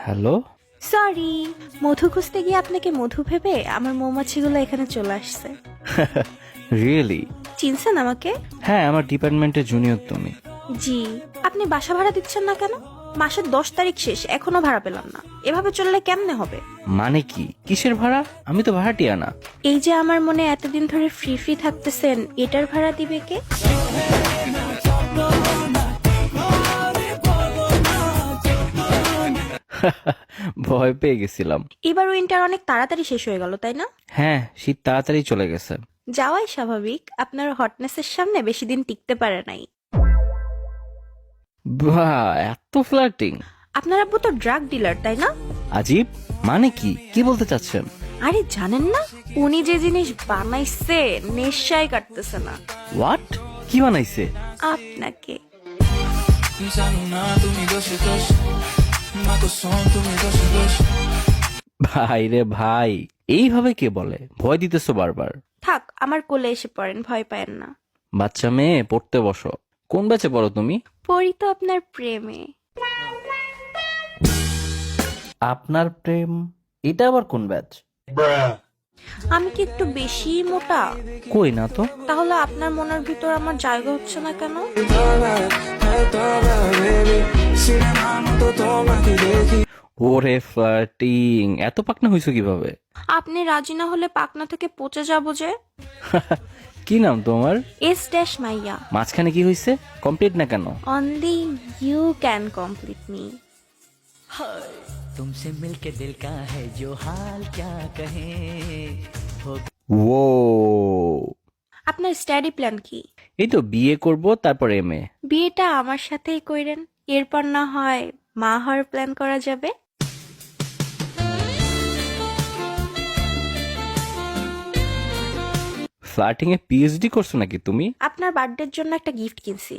Hello. Sorry, মধু খুঁজতে গিয়ে আপনাকে মধু ভেবে আমার মৌমাছিগুলো এখানে চলে আসছে। রিয়েলি? চিনছেন আমাকে? হ্যাঁ, আমার ডিপার্টমেন্টের জুনিয়র তুমি। জি। আপনি বাসা ভাড়া দিচ্ছেন না কেন? মাসের 10 তারিখ শেষ, এখনো ভাড়া পেলাম না। এভাবে চললে কেমনে হবে? মানে কি? কিসের ভাড়া? আমি তো ভাড়াটিয়া না। এই যে আমার মনে এতদিন ধরে ফ্রি ফ্রি থাকতেছেন, এটার ভাড়া দিবে কে? ভয় পেয়ে গেছিলাম। এবার উইন্টার অনেক তাড়াতাড়ি শেষ হয়ে গেল, তাই না? হ্যাঁ, শীত তাড়াতাড়ি চলে গেছে। যাওয়াই স্বাভাবিক, আপনার হটনেসের সামনে বেশি দিন টিকতে পারে নাই। বাহ, এত ফ্লার্টিং! আপনার আব্বু তো ড্রাগ ডিলার, তাই না? আজীব! মানে কি? কি বলতে চাচ্ছেন? আরে জানেন না, উনি যে জিনিস বানাইছে নেশায় কাটতেছে না। হোয়াট? কি বানাইছে? আপনাকে। ভাই রে ভাই, এইভাবে কে বলে? ভয় দিতেছো বারবার। থাক, আমার কোলে এসে পড়েন, ভয় পায়েন না। বাচ্চা মেয়ে, পড়তে বসো। কোন ব্যাচে পড়ো তুমি? পড়ি তো আপনার প্রেমে। আপনার প্রেম? এটা আবার কোন ব্যাচ? আমি কি একটু বেশি মোটা? কই না তো। তাহলে আপনার মনের ভিতর আমার জায়গা হচ্ছে না কেন? ওরে ফ্লার্টিং, এত পাকনা হইছো কিভাবে? আপনি রাজি না হলে পাকনা থেকে পচে যাবো যে। কি নাম তোমার? এস ড্যাশ মাইয়া। মাঝখানে কি হইছে? কমপ্লিট না কেন? Only you can complete me. तुमसे मिलके दिल का है जो हाल क्या कहे हो ও, আপনার স্টাডি প্ল্যান কি? এই তো বিয়ে করব, তারপর এমএ। বিয়েটা আমার সাথেই কইরেন, এরপর না হয় মা হওয়ার প্ল্যান করা যাবে। ফ্লার্টিং এ পিএইচডি করছো নাকি তুমি? আপনার বার্থডের জন্য একটা গিফট কিনছি,